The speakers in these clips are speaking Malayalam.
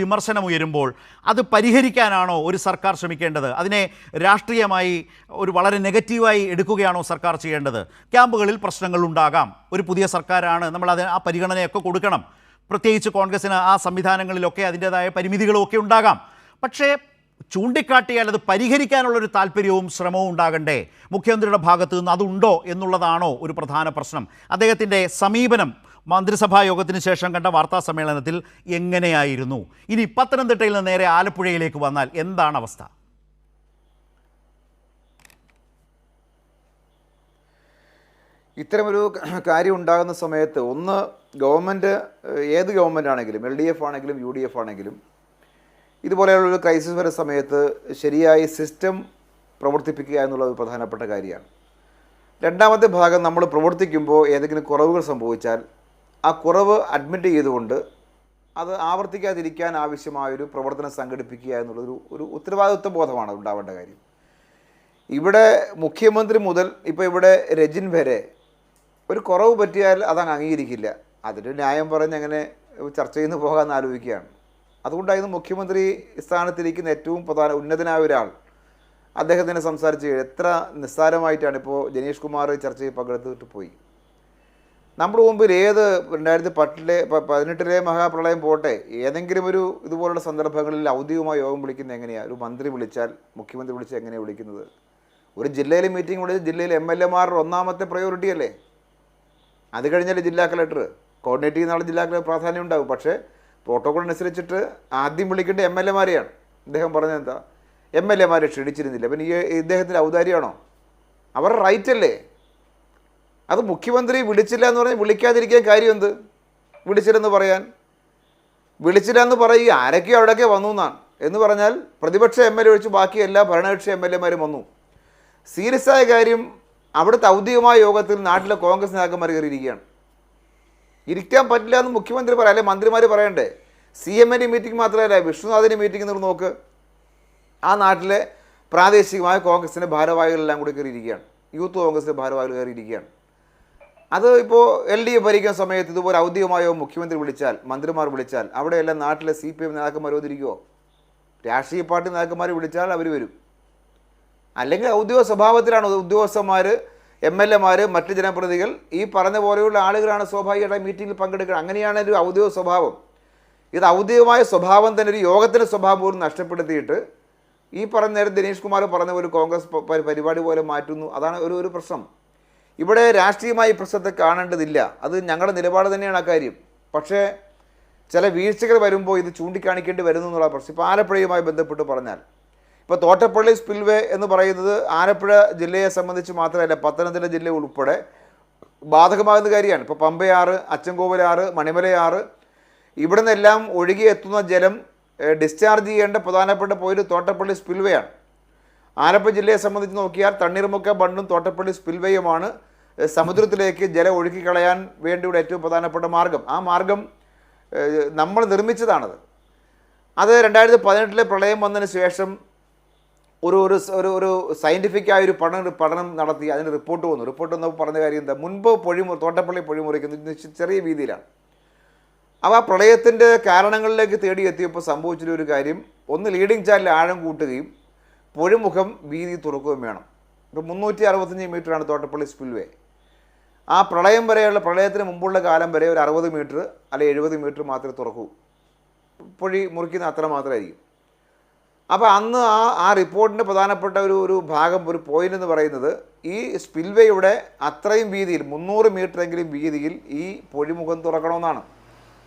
വിമർശനം ഉയരുമ്പോൾ അത് പരിഹരിക്കാനാണോ ഒരു സർക്കാർ ശ്രമിക്കേണ്ടത്? അതിനെ രാഷ്ട്രീയമായി ഒരു വളരെ നെഗറ്റീവായി എടുക്കുകയാണോ സർക്കാർ ചെയ്യേണ്ടത്? ക്യാമ്പുകളിൽ പ്രശ്നങ്ങൾ ഉണ്ടാകാം, ഒരു പുതിയ സർക്കാരാണ്, നമ്മൾ ആ പരിഗണനയൊക്കെ കൊടുക്കണം. പ്രത്യേകിച്ച് കോൺഗ്രസിന് ആ സംവിധാനങ്ങളിലൊക്കെ അതിൻ്റേതായ പരിമിതികളും ഒക്കെ ഉണ്ടാകാം. പക്ഷേ ചൂണ്ടിക്കാട്ടിയാൽ അത് പരിഹരിക്കാനുള്ളൊരു താല്പര്യവും ശ്രമവും ഉണ്ടാകണ്ടേ? മുഖ്യമന്ത്രിയുടെ ഭാഗത്തു നിന്ന് അതുണ്ടോ എന്നുള്ളതാണോ ഒരു പ്രധാന പ്രശ്നം? അദ്ദേഹത്തിൻ്റെ സമീപനം മന്ത്രിസഭാ യോഗത്തിന് ശേഷം കണ്ട വാർത്താ സമ്മേളനത്തിൽ എങ്ങനെയായിരുന്നു? ഇനി പത്തനംതിട്ടയിൽ നിന്ന് നേരെ ആലപ്പുഴയിലേക്ക് വന്നാൽ എന്താണ് അവസ്ഥ? ഇത്തരമൊരു കാര്യം ഉണ്ടാകുന്ന സമയത്ത് ഒന്ന് ഗവൺമെൻറ്, ഏത് ഗവൺമെൻറ് ആണെങ്കിലും, LDF ആണെങ്കിലും UDF ആണെങ്കിലും, ഇതുപോലെയുള്ളൊരു ക്രൈസിസ് വരുന്ന സമയത്ത് ശരിയായി സിസ്റ്റം പ്രവർത്തിപ്പിക്കുക എന്നുള്ളത് പ്രധാനപ്പെട്ട കാര്യമാണ്. രണ്ടാമത്തെ ഭാഗം, നമ്മൾ പ്രവർത്തിക്കുമ്പോൾ ഏതെങ്കിലും കുറവുകൾ സംഭവിച്ചാൽ ആ കുറവ് അഡ്മിറ്റ് ചെയ്തുകൊണ്ട് അത് ആവർത്തിക്കാതിരിക്കാൻ ആവശ്യമായൊരു പ്രവർത്തനം സംഘടിപ്പിക്കുക എന്നുള്ളൊരു ഉത്തരവാദിത്വ ബോധമാണ് ഉണ്ടാവേണ്ട കാര്യം. ഇവിടെ മുഖ്യമന്ത്രി മുതൽ ഇപ്പോൾ ഇവിടെ രജിൻ വരെ ഒരു കുറവ് പറ്റിയാൽ അതങ്ങ് അംഗീകരിക്കില്ല. അതിൻ്റെ ന്യായം പറഞ്ഞ് അങ്ങനെ ചർച്ച ചെയ്യുന്നു പോകാമെന്ന് ആലോചിക്കുകയാണ്. അതുകൊണ്ടായിരുന്നു മുഖ്യമന്ത്രി സ്ഥാനത്തിരിക്കുന്ന ഏറ്റവും ഉന്നതനായ ഒരാൾ അദ്ദേഹത്തിനെ സംസാരിച്ച് എത്ര നിസ്സാരമായിട്ടാണ് ഇപ്പോൾ ജനീഷ് കുമാർ ചർച്ചയിൽ പങ്കെടുത്തിട്ട് പോയി. നമ്മുടെ മുമ്പിൽ 2018 മഹാപ്രളയം പോട്ടെ, ഏതെങ്കിലും ഒരു ഇതുപോലുള്ള സന്ദർഭങ്ങളിൽ ഔദ്യോഗികമായ യോഗം വിളിക്കുന്നത് എങ്ങനെയാണ്? ഒരു മന്ത്രി വിളിച്ചാൽ, മുഖ്യമന്ത്രി വിളിച്ചാൽ എങ്ങനെയാണ് വിളിക്കുന്നത്? ഒരു ജില്ലയിൽ മീറ്റിംഗ് വിളിച്ച് ജില്ലയിൽ MLA-മാരുടെ ഒന്നാമത്തെ പ്രയോറിറ്റി അല്ലേ? അത് കഴിഞ്ഞാൽ ജില്ലാ കളക്ടർ കോർഡിനേറ്റ് ചെയ്യുന്ന ആൾ ജില്ലാ കളക്ടർ പ്രാധാന്യം ഉണ്ടാകും. പക്ഷേ പ്രോട്ടോകോൾ അനുസരിച്ചിട്ട് ആദ്യം വിളിക്കേണ്ട MLA-മാരെയാണ്. അദ്ദേഹം പറഞ്ഞത് എന്താ? MLA-മാരെ ക്ഷണിച്ചിരുന്നില്ല. പിന്നെ ഇദ്ദേഹത്തിൻ്റെ ഔദാര്യമാണോ? അവരുടെ റൈറ്റ് അല്ലേ? അത് മുഖ്യമന്ത്രി വിളിച്ചില്ല എന്ന് പറഞ്ഞാൽ വിളിക്കാതിരിക്കാൻ കാര്യം എന്ത്? വിളിച്ചില്ലെന്ന് പറയാൻ, വിളിച്ചില്ല എന്ന് പറയുക ആരൊക്കെയോ അവിടെയൊക്കെ വന്നു എന്നാണ്. എന്ന് പറഞ്ഞാൽ പ്രതിപക്ഷ MLA ഒഴിച്ച് ബാക്കി എല്ലാ ഭരണകക്ഷി MLA-മാരും വന്നു. സീരിയസ് ആയ കാര്യം, അവിടുത്തെ ഔദ്യോഗികമായ യോഗത്തിൽ നാട്ടിലെ കോൺഗ്രസ് നേതാക്കന്മാർ കയറിയിരിക്കുകയാണ്. ഇരിക്കാൻ പറ്റില്ല എന്ന് മുഖ്യമന്ത്രി പറയാം, അല്ലെ മന്ത്രിമാർ പറയണ്ടേ? CM-ൻ്റെ മീറ്റിംഗ് മാത്രമല്ല, വിഷ്ണുനാഥിൻ്റെ മീറ്റിംഗ് എന്ന് നോക്ക്. ആ നാട്ടിലെ പ്രാദേശികമായ കോൺഗ്രസിൻ്റെ ഭാരവാഹികളെല്ലാം കൂടി കയറിയിരിക്കുകയാണ്. യൂത്ത് കോൺഗ്രസിൻ്റെ ഭാരവാഹികൾ കയറിയിരിക്കുകയാണ്. അത് ഇപ്പോൾ LDF ഭരിക്കുന്ന സമയത്ത് ഇതുപോലെ ഔദ്യോഗികമായോ മുഖ്യമന്ത്രി വിളിച്ചാൽ, മന്ത്രിമാർ വിളിച്ചാൽ, അവിടെയെല്ലാം നാട്ടിലെ CPM നേതാക്കന്മാർ വന്നിരിക്കുമോ? രാഷ്ട്രീയ പാർട്ടി നേതാക്കന്മാർ വിളിച്ചാൽ അവർ വരും. അല്ലെങ്കിൽ ഔദ്യോഗിക സ്വഭാവത്തിലാണ് ഉദ്യോഗസ്ഥന്മാർ, MLA-മാർ, മറ്റ് ജനപ്രതിനിധികൾ, ഈ പറഞ്ഞ പോലെയുള്ള ആളുകളാണ് സ്വാഭാവികമായിട്ട് മീറ്റിങ്ങിൽ പങ്കെടുക്കുന്നത്. അങ്ങനെയാണ് ഒരു ഔദ്യോഗിക സ്വഭാവം. ഇത് ഔദ്യോഗികമായ സ്വഭാവം തന്നെ ഒരു യോഗത്തിൻ്റെ സ്വഭാവം പോലും നഷ്ടപ്പെടുത്തിയിട്ട് ഈ പറഞ്ഞ നേരം ദിനേശ് കുമാർ പറഞ്ഞ ഒരു കോൺഗ്രസ് പരിപാടി പോലെ മാറ്റുന്നു. അതാണ് ഒരു പ്രശ്നം. ഇവിടെ രാഷ്ട്രീയമായി പ്രശ്നത്തെ കാണേണ്ടതില്ല. അത് ഞങ്ങളുടെ നിലപാട് തന്നെയാണ് ആ കാര്യം. പക്ഷേ ചില വീഴ്ചകൾ വരുമ്പോൾ ഇത് ചൂണ്ടിക്കാണിക്കേണ്ടി വരുന്നു എന്നുള്ള പ്രശ്നം. ഇപ്പോൾ ആലപ്പുഴയുമായി ബന്ധപ്പെട്ട് പറഞ്ഞാൽ, ഇപ്പോൾ തോട്ടപ്പള്ളി സ്പിൽവേ എന്ന് പറയുന്നത് ആലപ്പുഴ ജില്ലയെ സംബന്ധിച്ച് മാത്രമല്ല, പത്തനംതിട്ട ജില്ല ഉൾപ്പെടെ ബാധകമാകുന്ന കാര്യമാണ്. ഇപ്പോൾ പമ്പയാറ്, അച്ചൻകോവിലാറ്, മണിമലയാറ്, ഇവിടെ നിന്നെല്ലാം ഒഴുകി എത്തുന്ന ജലം ഡിസ്ചാർജ് ചെയ്യേണ്ട പ്രധാനപ്പെട്ട പോയിന്റ് തോട്ടപ്പള്ളി സ്പിൽവേ ആണ്. ആലപ്പുഴ ജില്ലയെ സംബന്ധിച്ച് നോക്കിയാൽ തണ്ണീർമുക്ക ബണ്ടും തോട്ടപ്പള്ളി സ്പിൽവേയുമാണ് സമുദ്രത്തിലേക്ക് ജലം ഒഴുക്കിക്കളയാൻ വേണ്ടിയുള്ള ഏറ്റവും പ്രധാനപ്പെട്ട മാർഗം. ആ മാർഗം നമ്മൾ നിർമ്മിച്ചതാണത്. അത് 2018 പ്രളയം വന്നതിന് ശേഷം ഒരു സയൻറ്റിഫിക്കായൊരു പഠനം നടത്തി അതിന് റിപ്പോർട്ട് വന്നു. റിപ്പോർട്ട് വന്നപ്പോൾ പറഞ്ഞ കാര്യം എന്താ? മുൻപ് തോട്ടപ്പള്ളി പൊഴിമുറിക്കുന്നത് ചെറിയ രീതിയിലാണ്. അപ്പോൾ ആ പ്രളയത്തിൻ്റെ കാരണങ്ങളിലേക്ക് തേടിയെത്തിയപ്പോൾ സംഭവിച്ചൊരു കാര്യം, ഒന്ന് ലീഡിങ് ചാനൽ ആഴം കൂട്ടുകയും പൊഴിമുഖം വീതി തുറക്കുകയും വേണം. ഇപ്പോൾ 365 മീറ്ററാണ് തോട്ടപ്പള്ളി സ്പിൽവേ. ആ പ്രളയം വരെയുള്ള, പ്രളയത്തിന് മുമ്പുള്ള കാലം വരെ ഒരു 60 മീറ്റർ അല്ലെങ്കിൽ 70 മീറ്റർ മാത്രമേ തുറക്കൂ. പൊഴി മുറിക്കുന്ന അത്ര മാത്രമായിരിക്കും. അപ്പോൾ അന്ന് ആ റിപ്പോർട്ടിൻ്റെ പ്രധാനപ്പെട്ട ഒരു ഭാഗം, ഒരു പോയിന്റ് എന്ന് പറയുന്നത്, ഈ സ്പിൽവേയുടെ അത്രയും വീതിയിൽ 300 മീറ്ററെങ്കിലും വീതിയിൽ ഈ പൊഴിമുഖം തുറക്കണമെന്നാണ്.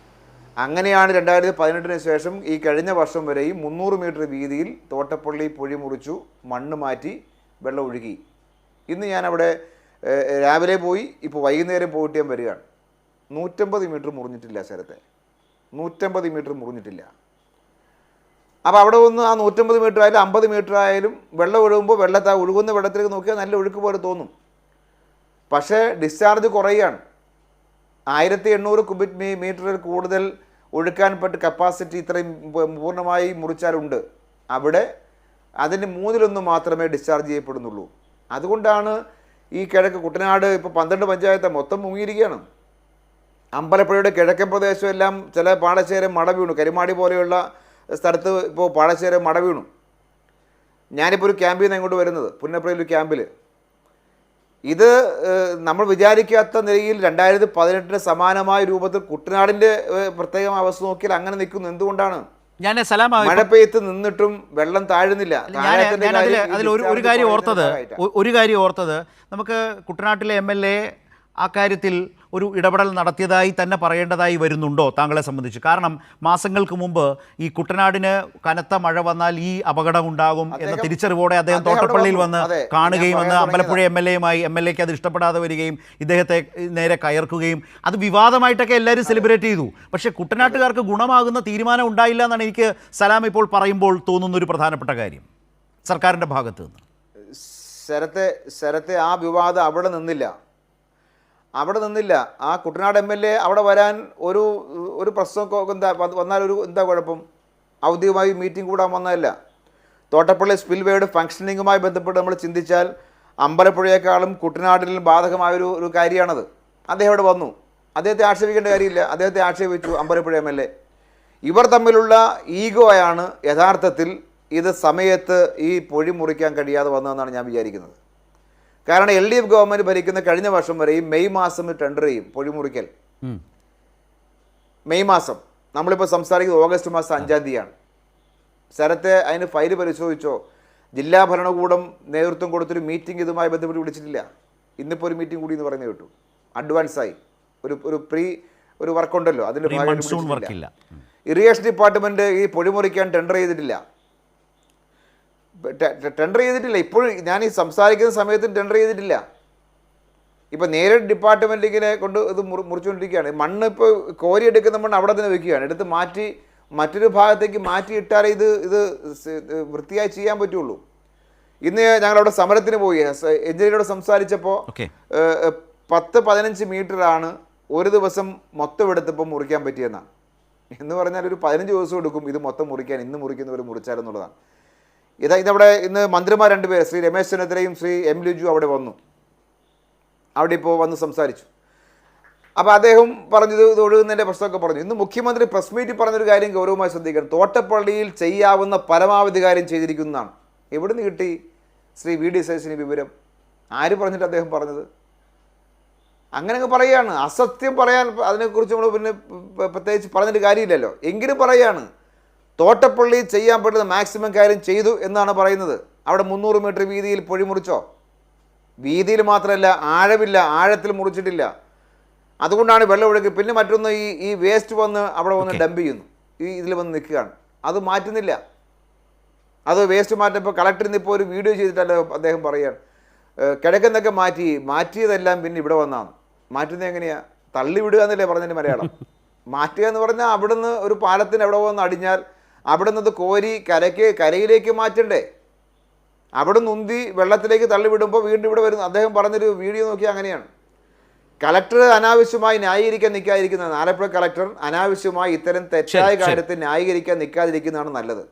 അങ്ങനെയാണ് 2018 ശേഷം ഈ കഴിഞ്ഞ വർഷം വരെയും 300 മീറ്റർ വീതിയിൽ തോട്ടപ്പള്ളി പൊഴി മുറിച്ചു, മണ്ണ് മാറ്റി, വെള്ളം ഒഴുകി. ഇന്ന് ഞാനവിടെ രാവിലെ പോയി, ഇപ്പോൾ വൈകുന്നേരം പോയിട്ട് ഞാൻ വരികയാണ്. 150 മീറ്റർ മുറിഞ്ഞിട്ടില്ല സ്ഥലത്തെ, 150 മീറ്റർ മുറിഞ്ഞിട്ടില്ല. അപ്പോൾ അവിടെ വന്ന് ആ 150 മീറ്റർ ആയാലും 50 മീറ്റർ ആയാലും വെള്ളം ഒഴുകുമ്പോൾ ഒഴുകുന്ന വെള്ളത്തിലേക്ക് നോക്കിയാൽ നല്ല ഒഴുക്ക് പോലെ തോന്നും. പക്ഷേ ഡിസ്ചാർജ് കുറയുകയാണ്. 1800 ക്യൂബിക് മീറ്ററിൽ കൂടുതൽ ഒഴുക്കാൻ പറ്റ കപ്പാസിറ്റി ഇത്രയും പൂർണ്ണമായി മുറിച്ചാലുണ്ട്. അവിടെ അതിന് 1/3 മാത്രമേ ഡിസ്ചാർജ് ചെയ്യപ്പെടുന്നുള്ളൂ. അതുകൊണ്ടാണ് ഈ കിഴക്ക് കുട്ടനാട് ഇപ്പോൾ 12 പഞ്ചായത്ത് മൊത്തം മുങ്ങിയിരിക്കുകയാണ്. അമ്പലപ്പുഴയുടെ കിഴക്കൻ പ്രദേശം എല്ലാം ചില പാടശേരം മട വീണു. കരിമാടി പോലെയുള്ള സ്ഥലത്ത് ഇപ്പോൾ പാടശേര മട വീണു. ഞാനിപ്പോൾ ഒരു ക്യാമ്പിൽ നിന്ന് ഇങ്ങോട്ട് വരുന്നത്, പുന്നപ്രയിൽ ഒരു ക്യാമ്പിൽ. ഇത് നമ്മൾ വിചാരിക്കാത്ത നിലയിൽ 2018 സമാനമായ രൂപത്തിൽ കുട്ടനാടിൻ്റെ പ്രത്യേക അവസ്ഥ നോക്കിയാൽ അങ്ങനെ നിൽക്കുന്നു. എന്തുകൊണ്ടാണ്? ഞാൻ സലാം മഴ പെയ്ത്ത് നിന്നിട്ടും വെള്ളം താഴുന്നില്ല. ഒരു കാര്യം ഓർത്തത് നമുക്ക് കുട്ടനാട്ടിലെ MLA ആ കാര്യത്തിൽ ഒരു ഇടപെടൽ നടത്തിയതായി തന്നെ പറയേണ്ടതായി വരുന്നുണ്ടോ താങ്കളെ സംബന്ധിച്ച്? കാരണം മാസങ്ങൾക്ക് മുമ്പ് ഈ കുട്ടനാടിന് കനത്ത മഴ വന്നാൽ ഈ അപകടം ഉണ്ടാകും എന്ന തിരിച്ചറിവോടെ അദ്ദേഹം തോട്ടപ്പള്ളിയിൽ വന്ന് കാണുകയും വന്ന് അമ്പലപ്പുഴ MLAക്ക് അത് ഇഷ്ടപ്പെടാതെ വരികയും ഇദ്ദേഹത്തെ നേരെ കയർക്കുകയും അത് വിവാദമായിട്ടൊക്കെ എല്ലാവരും സെലിബ്രേറ്റ് ചെയ്തു. പക്ഷേ കുട്ടനാട്ടുകാർക്ക് ഗുണമാകുന്ന തീരുമാനം ഉണ്ടായില്ല എന്നാണ് എനിക്ക് സലാം ഇപ്പോൾ പറയുമ്പോൾ തോന്നുന്നൊരു പ്രധാനപ്പെട്ട കാര്യം സർക്കാരിൻ്റെ ഭാഗത്ത് നിന്ന്. ശരത്തെ ആ വിവാദം അവിടെ നിന്നില്ല. ആ കുട്ടനാട് MLA അവിടെ വരാൻ ഒരു പ്രശ്നം എന്താ വന്നാൽ എന്താ കുഴപ്പം? ഔദ്യോഗികമായി മീറ്റിംഗ് കൂടാൻ വന്നതല്ല. തോട്ടപ്പള്ളി സ്പിൽവേയുടെ ഫങ്ഷനിങ്ങുമായി ബന്ധപ്പെട്ട് നമ്മൾ ചിന്തിച്ചാൽ അമ്പലപ്പുഴയേക്കാളും കുട്ടനാടിലും ബാധകമായൊരു കാര്യമാണത്. അദ്ദേഹം ഇവിടെ വന്നു. അദ്ദേഹത്തെ ആക്ഷേപിക്കേണ്ട കാര്യമില്ല. അദ്ദേഹത്തെ ആക്ഷേപിച്ചു അമ്പലപ്പുഴ MLA. ഇവർ തമ്മിലുള്ള ഈഗോയാണ് യഥാർത്ഥത്തിൽ ഇത് സമയത്ത് ഈ പൊഴി മുറിക്കാൻ കഴിയാതെ വന്നതെന്നാണ് ഞാൻ വിചാരിക്കുന്നത്. കാരണം LDF ഗവൺമെൻറ് ഭരിക്കുന്ന കഴിഞ്ഞ വർഷം വരെയും മെയ് മാസം ടെൻഡർ ചെയ്യും പൊഴിമുറിക്കൽ. മെയ് മാസം, നമ്മളിപ്പോൾ സംസാരിക്കുന്നത് ഓഗസ്റ്റ് മാസം 5-ാം തീയതിയാണ്. ശരത്തെ അതിന് ഫയൽ പരിശോധിച്ചോ? ജില്ലാ ഭരണകൂടം നേതൃത്വം കൊടുത്തൊരു മീറ്റിംഗ് ഇതുമായി ബന്ധപ്പെട്ട് വിളിച്ചിട്ടില്ല. ഇന്നിപ്പോൾ ഒരു മീറ്റിംഗ് കൂടി എന്ന് പറയുന്നത് കേട്ടു. അഡ്വാൻസായി ഒരു വർക്കുണ്ടല്ലോ, അതിൻ്റെ ഭാഗമായിട്ട് ഇറിഗേഷൻ ഡിപ്പാർട്ട്മെൻറ്റ് ഈ പൊഴിമുറിക്കാൻ ടെൻഡർ ചെയ്തിട്ടില്ല. ഇപ്പോഴും ഞാൻ ഈ സംസാരിക്കുന്ന സമയത്തും ടെൻഡർ ചെയ്തിട്ടില്ല. ഇപ്പം നേരിട്ട് ഡിപ്പാർട്ട്മെൻറ്റ് ഇങ്ങനെ കൊണ്ട് ഇത് മുറിച്ചുകൊണ്ടിരിക്കുകയാണ്. മണ്ണ് ഇപ്പോൾ കോരിയെടുക്കുന്ന മണ്ണ് അവിടെ തന്നെ വെക്കുകയാണ്. എടുത്ത് മാറ്റി മറ്റൊരു ഭാഗത്തേക്ക് മാറ്റിയിട്ടാലേ ഇത് വൃത്തിയായി ചെയ്യാൻ പറ്റുള്ളൂ. ഇന്ന് ഞങ്ങളവിടെ സമരത്തിന് പോയി. എഞ്ചിനീയറോട് സംസാരിച്ചപ്പോൾ 10-15 മീറ്ററാണ് ഒരു ദിവസം മൊത്തം എടുത്തപ്പോൾ മുറിക്കാൻ പറ്റിയെന്നാണ്. എന്ന് പറഞ്ഞാൽ ഒരു 15 ദിവസം എടുക്കും ഇത് മൊത്തം മുറിക്കാൻ. ഇന്ന് മുറിക്കുന്നവർ മുറിച്ചാലെന്നുള്ളതാണ്. ഇതവിടെ ഇന്ന് മന്ത്രിമാർ 2 പേര്, ശ്രീ രമേശ് ചെന്നിത്തലയും ശ്രീ M. ലിജു അവിടെ വന്നു. അവിടെ ഇപ്പോൾ വന്ന് സംസാരിച്ചു. അപ്പോൾ അദ്ദേഹം പറഞ്ഞത് ഇത് ഒഴുകുന്നതിൻ്റെ പ്രശ്നമൊക്കെ പറഞ്ഞു. ഇന്ന് മുഖ്യമന്ത്രി പ്രസ് മീറ്റിൽ പറഞ്ഞൊരു കാര്യം ഗൗരവമായി ശ്രദ്ധിക്കണം. തോട്ടപ്പള്ളിയിൽ ചെയ്യാവുന്ന പരമാവധി കാര്യം ചെയ്തിരിക്കുന്നതാണ്. എവിടുന്ന് കിട്ടി ശ്രീ VD സതീശന് വിവരം? ആര് പറഞ്ഞിട്ട് അദ്ദേഹം പറഞ്ഞത്? അങ്ങനെയൊക്കെ പറയുകയാണ്. അസത്യം പറയാൻ അതിനെക്കുറിച്ച് നമ്മൾ പിന്നെ പ്രത്യേകിച്ച് പറഞ്ഞിട്ട് കാര്യമില്ലല്ലോ. എങ്കിലും പറയുകയാണ് തോട്ടപ്പള്ളി ചെയ്യാൻ പറ്റുന്ന മാക്സിമം കാര്യം ചെയ്തു എന്നാണ് പറയുന്നത്. അവിടെ 300 മീറ്റർ വീതിയിൽ പൊഴി മുറിച്ചോ? വീതിയിൽ മാത്രമല്ല, ആഴമില്ല, ആഴത്തിൽ മുറിച്ചിട്ടില്ല. അതുകൊണ്ടാണ് വെള്ളം ഒഴുകി. പിന്നെ മറ്റൊന്ന് ഈ വേസ്റ്റ് വന്ന് അവിടെ വന്ന് ഡംപ് ചെയ്യുന്നു. ഇതിൽ വന്ന് നിൽക്കുകയാണ്. അത് മാറ്റുന്നില്ല. അത് വേസ്റ്റ് മാറ്റപ്പോൾ കളക്ടറിൽ ഇപ്പോൾ ഒരു വീഡിയോ ചെയ്തിട്ടല്ല അദ്ദേഹം പറയുകയാണ് കിഴക്കെന്നൊക്കെ മാറ്റിയതെല്ലാം പിന്നെ ഇവിടെ വന്നാണ്. മാറ്റുന്നത് എങ്ങനെയാണ്? തള്ളിവിടുക എന്നല്ലേ പറഞ്ഞതിൻ്റെ മലയാളം. മാറ്റുക എന്ന് പറഞ്ഞാൽ അവിടുന്ന് ഒരു പാലത്തിന് എവിടെ വന്ന് അടിഞ്ഞാൽ അവിടെ നിന്ന് കോരി കരയിലേക്ക് മാറ്റണ്ടേ? അവിടെ ഉന്തി വെള്ളത്തിലേക്ക് തള്ളിവിടുമ്പോൾ വീണ്ടും ഇവിടെ വരുന്നു. അദ്ദേഹം പറഞ്ഞൊരു വീഡിയോ നോക്കിയാൽ അങ്ങനെയാണ്. കളക്ടർ അനാവശ്യമായി ന്യായീകരിക്കാൻ നിൽക്കാതിരിക്കുന്നത്, ആലപ്പുഴ കളക്ടർ അനാവശ്യമായി ഇത്തരം തെറ്റായ കാര്യത്തെ ന്യായീകരിക്കാൻ നിൽക്കാതിരിക്കുന്നതാണ് നല്ലത്.